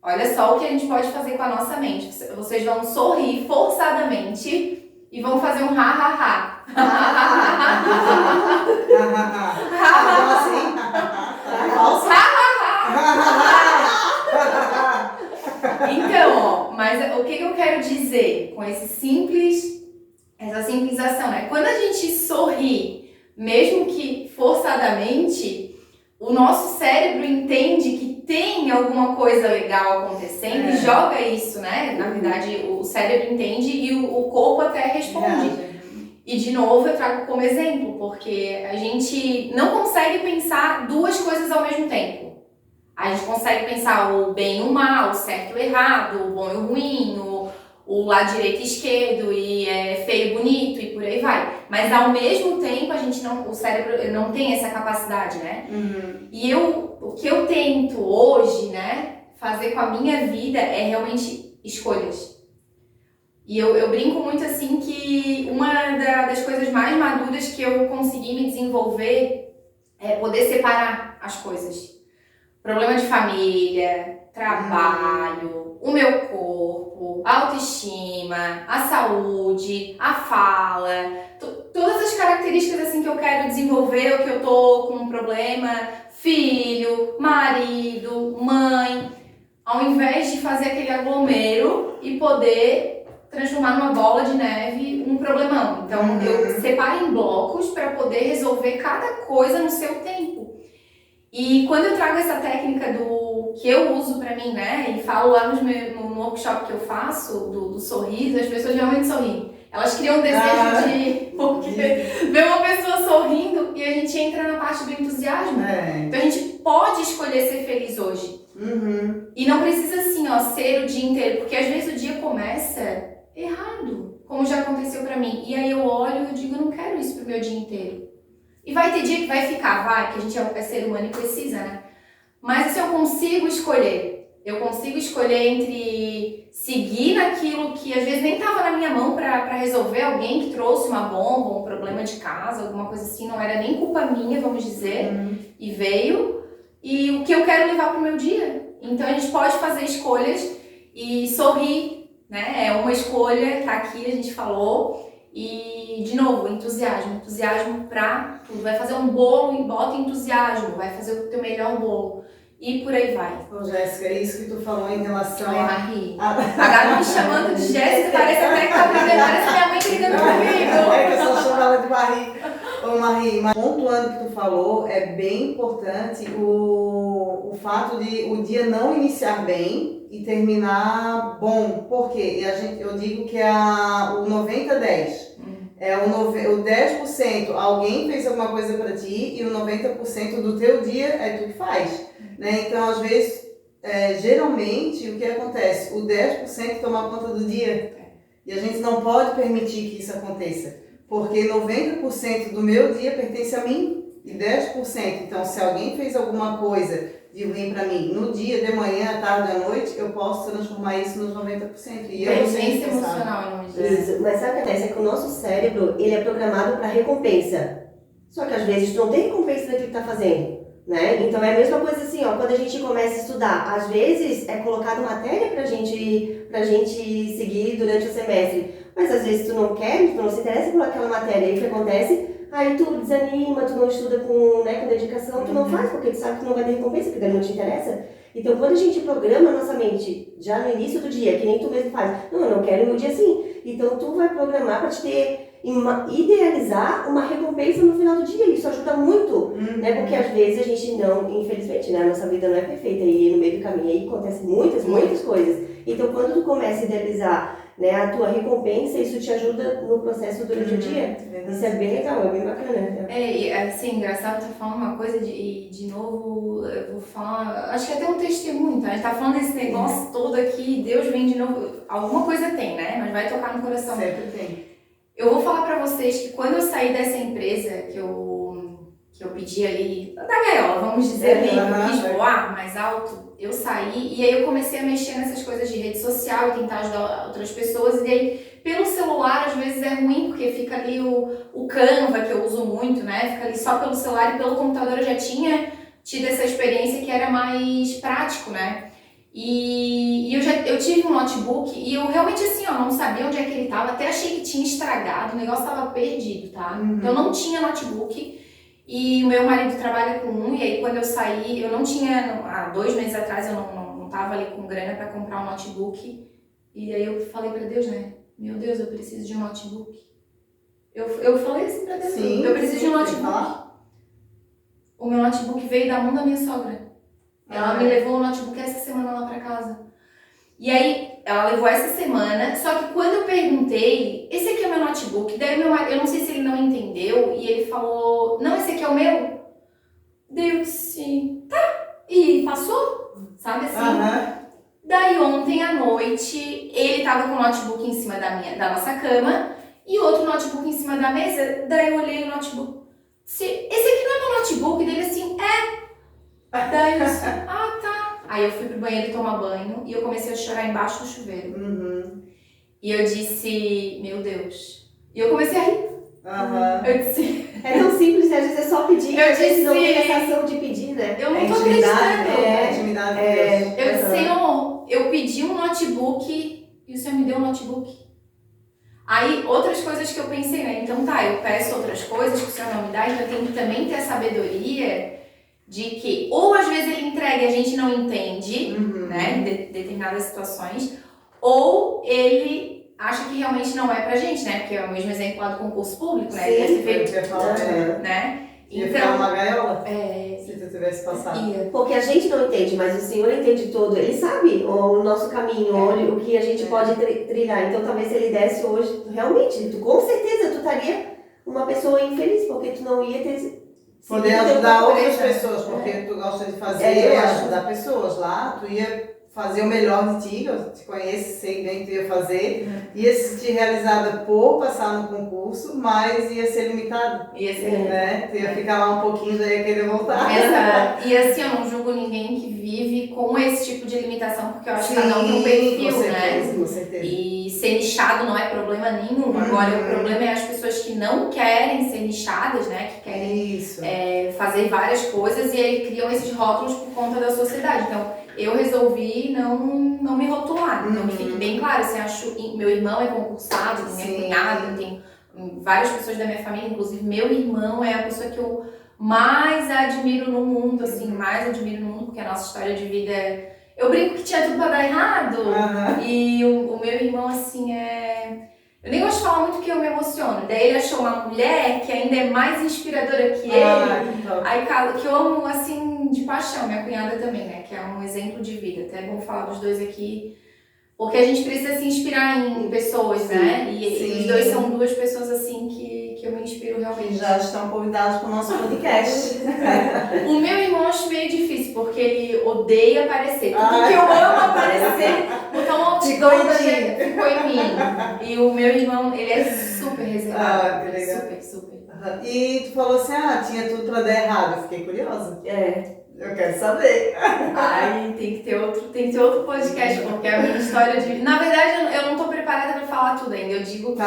Speaker 4: Olha só o que a gente pode fazer com a nossa mente. Vocês vão sorrir forçadamente e vão fazer um ha-ha-ha. Então, ó, mas o que eu quero dizer com essa simplização, né? Quando a gente sorri, mesmo que forçadamente, o nosso cérebro entende que tem alguma coisa legal acontecendo e joga isso, né? Na verdade, o cérebro entende e o corpo até responde. E de novo eu trago como exemplo, porque a gente não consegue pensar duas coisas ao mesmo tempo. A gente consegue pensar o bem e o mal, o certo e o errado, o bom e o ruim, o lado direito e esquerdo, e feio e bonito, e por aí vai. Mas ao mesmo tempo o cérebro não tem essa capacidade, né? E o que eu tento hoje, né, fazer com a minha vida é realmente escolhas. E eu brinco muito assim que uma das coisas mais maduras que eu consegui me desenvolver é poder separar as coisas. Problema de família, trabalho, o meu corpo, a autoestima, a saúde, a fala, todas as características assim que eu quero desenvolver, ou que eu tô com um problema, filho, marido, mãe, ao invés de fazer aquele aglomero e poder transformar numa bola de neve um problemão. Então eu separo em blocos para poder resolver cada coisa no seu tempo. E quando eu trago essa técnica do que eu uso pra mim, né, e falo lá no workshop que eu faço, do sorriso, as pessoas realmente sorriem. Elas criam um desejo de porque ver uma pessoa sorrindo e a gente entra na parte do entusiasmo. Então a gente pode escolher ser feliz hoje. E não precisa assim, ó, ser o dia inteiro, porque às vezes o dia começa errado, como já aconteceu pra mim. E aí eu olho e digo, eu não quero isso pro meu dia inteiro. E vai ter dia que vai ficar, vai, que a gente é ser humano e precisa, né? Mas se eu consigo escolher entre seguir naquilo que às vezes nem estava na minha mão para resolver, alguém que trouxe uma bomba, um problema de casa, alguma coisa assim, não era nem culpa minha, vamos dizer, e veio, e o que eu quero levar pro meu dia. Então a gente pode fazer escolhas e sorrir, né? É uma escolha, tá aqui, a gente falou. E, de novo, entusiasmo pra tudo. Vai fazer um bolo e bota entusiasmo, vai fazer o teu melhor bolo. E por aí vai.
Speaker 3: Ô, Jéssica, é isso que tu falou em relação
Speaker 4: Ai,
Speaker 3: a...
Speaker 4: Marie. A Gabi me chamando de Jéssica, parece até que tá brigando, parece minha mãe brigando comigo.
Speaker 3: É que eu só chamo ela de Marie. Ô, Marie, mas pontuando o que tu falou, é bem importante o fato de o dia não iniciar bem e terminar bom. Por quê? Eu digo que é o 90-10. É o 10% alguém fez alguma coisa para ti e o 90% do teu dia é tu que faz. Né? Então, às vezes, geralmente, o que acontece? O 10% toma conta do dia. E a gente não pode permitir que isso aconteça. Porque 90% do meu dia pertence a mim e 10%. Então, se alguém fez alguma coisa de ruim para mim no dia, de manhã, à tarde, à noite, eu posso transformar isso nos 90%. E eu
Speaker 4: Inteligência emocional, não
Speaker 2: Isso, mas sabe o que acontece? É que o nosso cérebro, ele é programado para recompensa. Só que às vezes tu não tem recompensa daquilo que tá fazendo, né? Então é a mesma coisa assim, ó, quando a gente começa a estudar, às vezes é colocado matéria pra gente seguir durante o semestre, mas às vezes tu não quer, tu não se interessa por aquela matéria, e o que acontece? Aí tu desanima, tu não estuda com dedicação, tu não faz, porque tu sabe que tu não vai ter recompensa, porque daí não te interessa. Então, quando a gente programa a nossa mente já no início do dia, que nem tu mesmo faz, não, eu não quero meu dia assim. Então, tu vai programar para te idealizar uma recompensa no final do dia. Isso ajuda muito, né? Porque às vezes a gente não, infelizmente, né? A nossa vida não é perfeita e no meio do caminho aí acontecem muitas coisas. Então, quando tu começa a idealizar, né, a tua recompensa, isso te ajuda no processo durante o dia. Isso é bem legal, é bem bacana.
Speaker 4: E assim, engraçado, tá falando uma coisa de novo, eu vou falar, acho que até um testemunho, tá? A gente tá falando desse negócio todo aqui, Deus vem de novo, alguma coisa tem, né? Mas vai tocar no coração.
Speaker 3: Sempre tem.
Speaker 4: Eu vou falar pra vocês que quando eu saí dessa empresa, que eu pedi ali, da gaiola, vamos dizer ali, que eu quis voar mais alto, eu saí e aí eu comecei a mexer nessas coisas de rede social e tentar ajudar outras pessoas. E daí, pelo celular, às vezes é ruim, porque fica ali o Canva, que eu uso muito, né? Fica ali só pelo celular, e pelo computador eu já tinha tido essa experiência que era mais prático, né? E eu tive um notebook e eu realmente assim, ó, não sabia onde é que ele tava, até achei que tinha estragado, o negócio tava perdido, tá? Então eu não tinha notebook. E o meu marido trabalha com um, e aí quando eu saí, eu não tinha, há 2 meses atrás eu não tava ali com grana para comprar um notebook. E aí eu falei para Deus, né? Meu Deus, eu preciso de um notebook. Eu falei assim pra Deus, eu preciso de um notebook. O meu notebook veio da mão da minha sogra. Ela me levou o notebook essa semana lá pra casa. E aí, ela levou essa semana, só que quando eu perguntei, esse aqui é o meu notebook, daí meu marido, eu não sei se ele não entendeu, e ele falou, não, esse aqui é o meu? Daí eu disse, tá, e passou, sabe assim? Daí ontem à noite, ele tava com o notebook em cima da nossa cama, e outro notebook em cima da mesa, daí eu olhei o notebook, disse, esse aqui não é meu notebook? Dele assim, é. Daí eu disse, tá. Aí eu fui pro banheiro tomar banho e eu comecei a chorar embaixo do chuveiro. E eu disse, meu Deus. E eu comecei a rir.
Speaker 3: Aham.
Speaker 4: Eu disse,
Speaker 2: É tão simples, né? Às vezes é só pedir,
Speaker 4: Eu
Speaker 2: às vezes não
Speaker 4: disse-
Speaker 2: tem essa ação de pedir, né?
Speaker 4: eu não tô
Speaker 3: Intimidade,
Speaker 4: acreditando.
Speaker 3: né? Intimidade com Deus.
Speaker 4: Eu disse, Senhor, eu pedi um notebook e o Senhor me deu um notebook. Aí, outras coisas que eu pensei, né? Então tá, eu peço outras coisas que o Senhor não me dá, então eu tenho que também ter a sabedoria de que, ou às vezes ele entrega e a gente não entende, né? Em determinadas situações, ou ele acha que realmente não é pra gente, né? Porque é o mesmo exemplo lá do concurso público, né?
Speaker 2: Sim.
Speaker 4: Deve ter
Speaker 3: Eu
Speaker 4: feito,
Speaker 3: ia falar,
Speaker 4: né?
Speaker 3: ia ficar uma gaiola
Speaker 4: é,
Speaker 3: se tu tivesse passado.
Speaker 4: ia.
Speaker 2: Porque a gente não entende, mas o Senhor entende todo. Ele sabe o nosso caminho, o que a gente pode trilhar. Então, talvez se ele desse hoje, realmente, tu, com certeza tu estaria uma pessoa infeliz, porque tu não ia ter...
Speaker 3: Poder
Speaker 2: seguido teu
Speaker 3: ajudar outras
Speaker 2: compromisso.
Speaker 3: pessoas, porque tu gosta de fazer,
Speaker 2: É, eu acho.
Speaker 3: ajudar pessoas lá, tu ia fazer o melhor de ti, eu te conheço, sei bem que tu ia fazer, ia se sentir realizada por passar no concurso, mas ia ser limitada,
Speaker 4: Ia ser
Speaker 3: né? Tu ia ficar lá um pouquinho, já ia querer voltar.
Speaker 4: Exato. E assim, eu não julgo ninguém que vive com esse tipo de limitação, porque eu acho que cada um tem um
Speaker 3: com
Speaker 4: perfil, né?
Speaker 3: certeza, com certeza.
Speaker 4: E ser nichado não é problema nenhum. Agora, o problema é as pessoas que não querem ser nichadas, né? Que querem
Speaker 3: Isso.
Speaker 4: fazer várias coisas e aí criam esses rótulos por conta da sociedade. Então, eu resolvi não me rotular. Então, que fique bem claro, assim, acho meu irmão é concursado, minha
Speaker 3: Sim.
Speaker 4: cunhada, tem várias pessoas da minha família, inclusive meu irmão é a pessoa que eu mais admiro no mundo, assim, mais admiro no mundo, porque a nossa história de vida eu brinco que tinha tudo pra dar errado.
Speaker 3: Aham.
Speaker 4: E o meu irmão, assim, eu nem gosto de falar muito porque eu me emociono. Daí ele achou uma mulher que ainda é mais inspiradora que ele.
Speaker 3: Que top.
Speaker 4: Aí, que eu amo, assim, de paixão. Minha cunhada também, né? Que é um exemplo de vida. Até é bom falar dos dois aqui. Porque a gente precisa se inspirar em pessoas, né? E
Speaker 3: sim.
Speaker 4: os dois são duas pessoas, assim, que eu me inspiro realmente.
Speaker 3: Já estão convidados para o nosso podcast.
Speaker 4: O meu irmão eu acho meio difícil, porque ele odeia aparecer. Tudo
Speaker 3: Ai.
Speaker 4: que eu amo aparecer, então
Speaker 3: Ficou em ti.
Speaker 4: ficou em mim. E o meu irmão, ele é super reservado.
Speaker 3: Ah, que legal.
Speaker 4: Super.
Speaker 3: E tu falou assim, tinha tudo para dar errado. Eu fiquei curiosa. Eu quero saber.
Speaker 4: Aí tem que ter outro podcast, porque a minha história de... Na verdade, eu não tô preparada pra falar tudo ainda. Eu digo que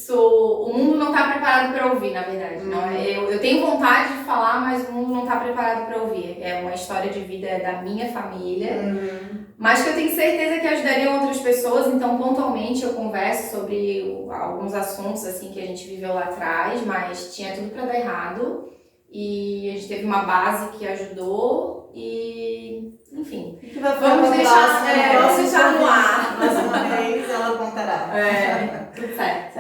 Speaker 4: o mundo não tá preparado pra ouvir, na verdade. Não, eu tenho vontade de falar, mas o mundo não tá preparado pra ouvir. É uma história de vida da minha família, mas que eu tenho certeza que ajudaria outras pessoas. Então, pontualmente, eu converso sobre alguns assuntos assim que a gente viveu lá atrás, mas tinha tudo pra dar errado. E a gente teve uma base que ajudou e, enfim, vamos deixar no ar.
Speaker 3: Próxima vez ela contará.
Speaker 4: Tudo certo.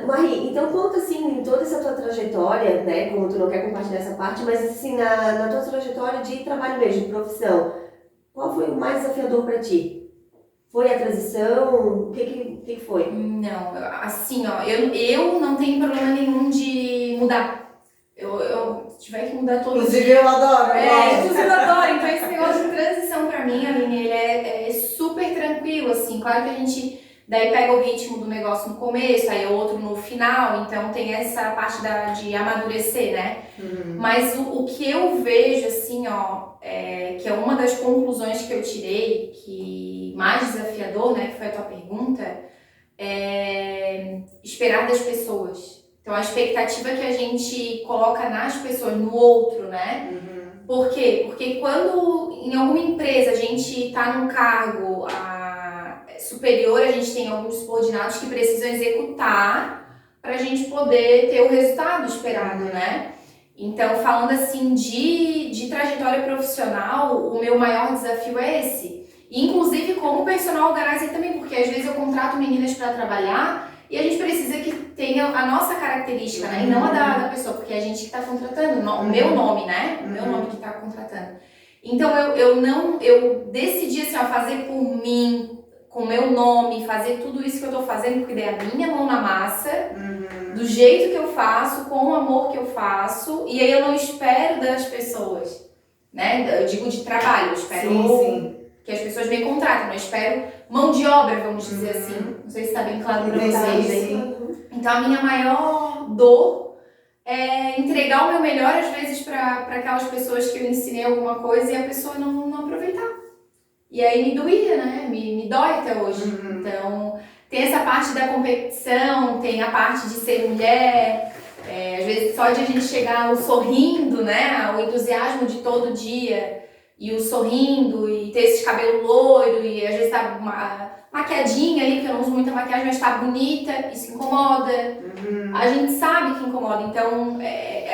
Speaker 2: Marie, então conta assim, em toda essa tua trajetória, né, como tu não quer compartilhar essa parte, mas assim, na tua trajetória de trabalho mesmo, de profissão, qual foi o mais desafiador pra ti? Foi a transição? O que foi?
Speaker 4: Não, assim, ó, eu não tenho problema nenhum de mudar. Se tiver que mudar todo
Speaker 3: Inclusive
Speaker 4: dia.
Speaker 3: eu adoro.
Speaker 4: Inclusive eu adoro. Então esse negócio de transição pra mim, Aline, ele é super tranquilo, assim. Claro que a gente daí pega o ritmo do negócio no começo, aí outro no final, então tem essa parte de amadurecer, né? Mas o que eu vejo, assim, ó, que é uma das conclusões que eu tirei, que mais desafiador, né, que foi a tua pergunta, é esperar das pessoas. Então, a expectativa que a gente coloca nas pessoas, no outro, né? Por quê? Porque quando em alguma empresa a gente está num cargo superior, a gente tem alguns subordinados que precisam executar para a gente poder ter o resultado esperado, né? Então, falando assim de trajetória profissional, o meu maior desafio é esse. Inclusive como personal organizer também, porque às vezes eu contrato meninas para trabalhar e a gente precisa que tenha a nossa característica, né? E não a da pessoa, porque é a gente que está contratando, o meu nome, né? O meu nome que está contratando. Então eu decidi assim, ó, fazer por mim, com o meu nome, fazer tudo isso que eu tô fazendo, porque dei a minha mão na massa, do jeito que eu faço, com o amor que eu faço, e aí eu não espero das pessoas, né? Eu digo de trabalho, eu espero que as pessoas me contratem, eu espero mão de obra, vamos dizer assim. Não sei se está bem claro para vocês. Então a minha maior dor é entregar o meu melhor, às vezes, para aquelas pessoas que eu ensinei alguma coisa e a pessoa não aproveitar. E aí me doía, né? Me dói até hoje. Então, tem essa parte da competição, tem a parte de ser mulher, às vezes só de a gente chegar sorrindo, né? O entusiasmo de todo dia, e o sorrindo, e ter esse cabelo loiro, e às vezes tá maquiadinha ali, porque eu não uso muita maquiagem, mas tá bonita, isso incomoda. A gente sabe que incomoda, então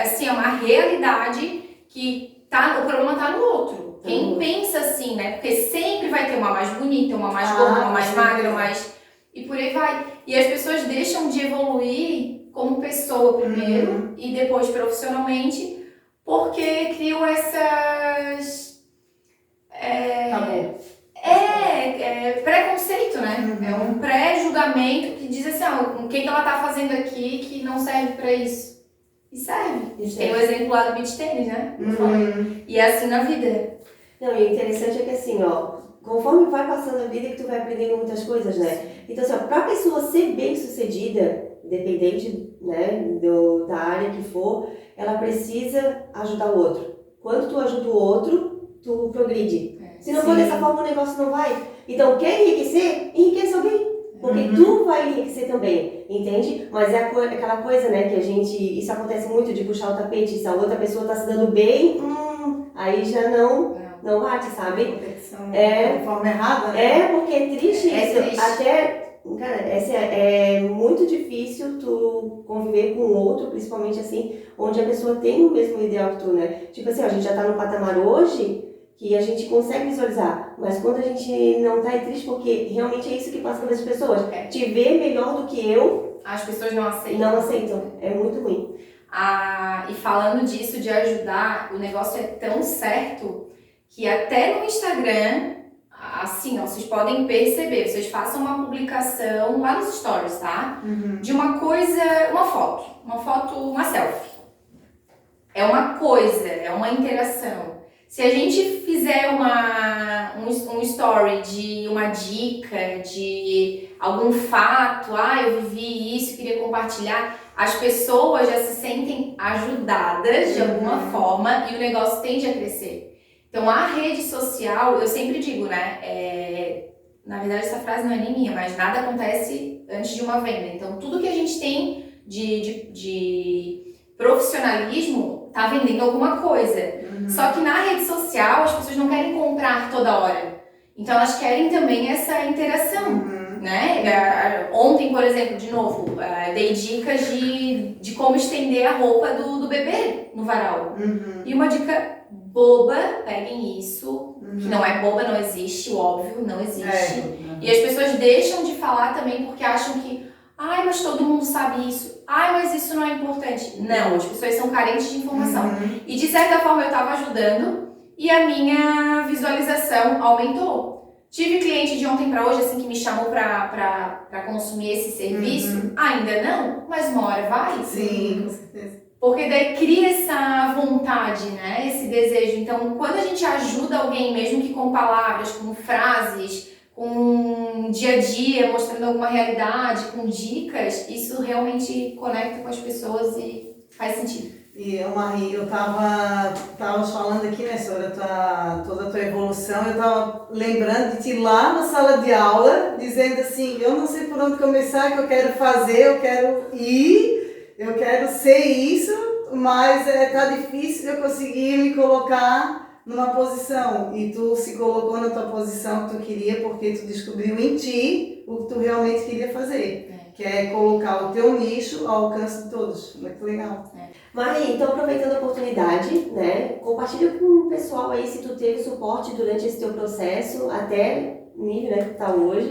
Speaker 4: assim, é uma realidade que o problema tá no outro. Quem pensa assim, né? Porque sempre vai ter uma mais bonita, uma mais gorda, uma mais magra, mais... E por aí vai. E as pessoas deixam de evoluir como pessoa primeiro e depois profissionalmente, porque criam essas...
Speaker 3: Tá bom.
Speaker 4: Preconceito, né? É um pré-julgamento que diz assim, o que ela tá fazendo aqui que não serve pra isso? E serve. Tem o exemplo lá do beach tennis, né? E é assim na vida.
Speaker 2: Não, e o interessante é que assim, ó, conforme vai passando a vida que tu vai aprendendo muitas coisas, né? Então, assim, ó, pra pessoa ser bem sucedida, independente, né, da área que for, ela precisa ajudar o outro. Quando tu ajuda o outro, tu progride. Se não for dessa forma, o negócio não vai. Então, quer enriquecer? Enriquece alguém. Porque tu vai enriquecer também, entende? Mas é aquela coisa, né, que a gente... Isso acontece muito de puxar o tapete. Se a outra pessoa tá se dando bem, aí já não bate, sabe?
Speaker 3: Competição de forma errada, né?
Speaker 2: Porque é triste isso.
Speaker 4: Triste.
Speaker 2: Até, cara, é muito difícil tu conviver com o outro, principalmente assim, onde a pessoa tem o mesmo ideal que tu, né? Tipo assim, a gente já tá num patamar hoje que a gente consegue visualizar, mas quando a gente não tá, é triste porque realmente é isso que passa pelas pessoas. Te ver melhor do que eu,
Speaker 4: as pessoas não aceitam.
Speaker 2: Não aceitam, é muito ruim.
Speaker 4: E falando disso, de ajudar, o negócio é tão certo que até no Instagram, assim, ó, vocês podem perceber, vocês façam uma publicação lá nos stories, tá? De uma coisa, uma foto, uma selfie. É uma coisa, é uma interação. Se a gente fizer um story de uma dica, de algum fato, eu vivi isso, queria compartilhar, as pessoas já se sentem ajudadas de alguma forma e o negócio tende a crescer. Então a rede social, eu sempre digo, né, na verdade essa frase não é nem minha, mas nada acontece antes de uma venda. Então tudo que a gente tem de profissionalismo tá vendendo alguma coisa. Só que na rede social as pessoas não querem comprar toda hora. Então elas querem também essa interação, né? Ontem, por exemplo, de novo, dei dicas de como estender a roupa do bebê no varal. E uma dica boba, peguem isso, que não é boba, não existe, o óbvio, não existe. E as pessoas deixam de falar também porque acham que mas todo mundo sabe isso. Mas isso não é importante. Não, as pessoas são carentes de informação. E de certa forma eu estava ajudando e a minha visualização aumentou. Tive cliente de ontem para hoje assim que me chamou para consumir esse serviço. Ainda não, mas uma hora vai.
Speaker 3: Sim, com certeza.
Speaker 4: Porque daí cria essa vontade, né? Esse desejo. Então, quando a gente ajuda alguém, mesmo que com palavras, com frases, com dia a dia, mostrando alguma realidade, com dicas, isso realmente conecta com as pessoas e faz sentido.
Speaker 3: E Marie, eu tava falando aqui, né, sobre toda a tua evolução, eu tava lembrando de ti lá na sala de aula, dizendo assim, eu não sei por onde começar, que eu quero fazer, eu quero ir, eu quero ser isso, mas tá difícil de eu conseguir me colocar numa posição, e tu se colocou na tua posição que tu queria porque tu descobriu em ti o que tu realmente queria fazer, que é colocar o teu nicho ao alcance de todos. Muito legal.
Speaker 2: Marie, então aproveitando a oportunidade, né, compartilha com o pessoal aí se tu teve suporte durante esse teu processo, até o nível, né, que tá hoje.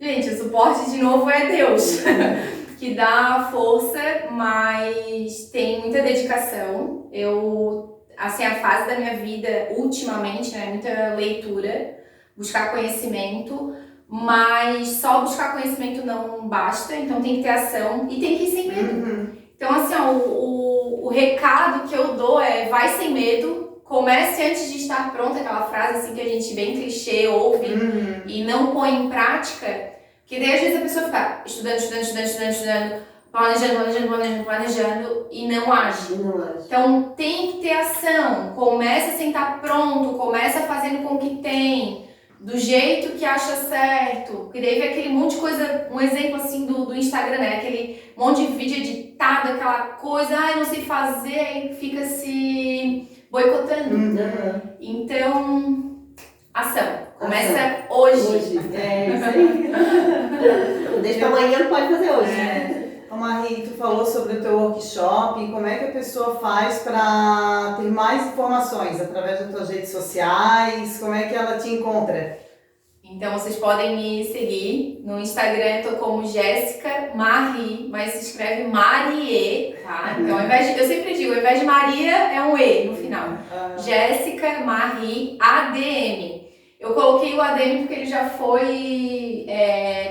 Speaker 4: Gente, o suporte de novo é Deus, que dá força, mas tem muita dedicação. Assim, a fase da minha vida, ultimamente, né, muita leitura, buscar conhecimento, mas só buscar conhecimento não basta, então tem que ter ação e tem que ir sem medo. Então, assim, o recado que eu dou é, vai sem medo, comece antes de estar pronta, aquela frase assim que a gente bem clichê ouve e não põe em prática, que daí às vezes a pessoa fica estudando, planejando e não age. Então tem que ter ação, começa sem estar pronto, começa fazendo com que acha certo. Porque daí vem aquele monte de coisa, um exemplo assim do Instagram, né? Aquele monte de vídeo editado, aquela coisa, eu não sei fazer, aí fica se boicotando. Então, ação. Começa hoje.
Speaker 2: É isso aí. Não deixa pra amanhã, não pode fazer hoje.
Speaker 3: Ô Marie, tu falou sobre o teu workshop e como é que a pessoa faz para ter mais informações através das tuas redes sociais, como é que ela te encontra?
Speaker 4: Então vocês podem me seguir no Instagram, eu tô como Jéssica Marie, mas se escreve Marie, tá? Então eu sempre digo, ao invés de Maria é um E no final. Jéssica Marie ADM. Eu coloquei o ADM porque ele já foi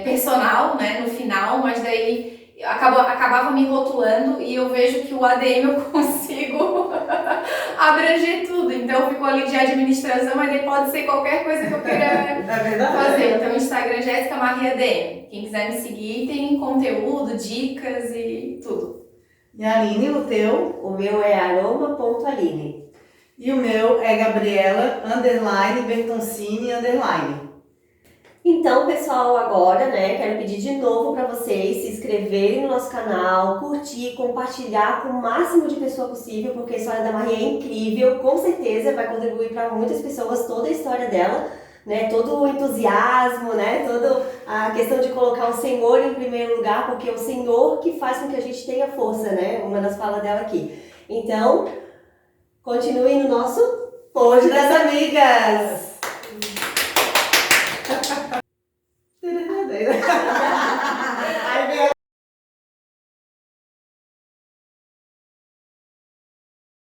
Speaker 4: personal, né, no final, mas daí acabava me rotulando e eu vejo que o ADM eu consigo abranger tudo. Então ficou ali de administração, mas daí pode ser qualquer coisa que eu queira fazer. Então Instagram Jéssica Marie ADM. Quem quiser me seguir tem conteúdo, dicas e tudo.
Speaker 3: E Aline, o teu?
Speaker 2: O meu é aroma.aline.
Speaker 3: E o meu é Gabriela _Bertoncini _.
Speaker 2: Então, pessoal, agora, né, quero pedir de novo para vocês se inscreverem no nosso canal, curtir, compartilhar com o máximo de pessoa possível, porque a história da Maria é incrível, com certeza vai contribuir para muitas pessoas toda a história dela, né, todo o entusiasmo, né, toda a questão de colocar o Senhor em primeiro lugar, porque é o Senhor que faz com que a gente tenha força, né, uma das falas dela aqui. Então, continuem no nosso Pode das Amigas!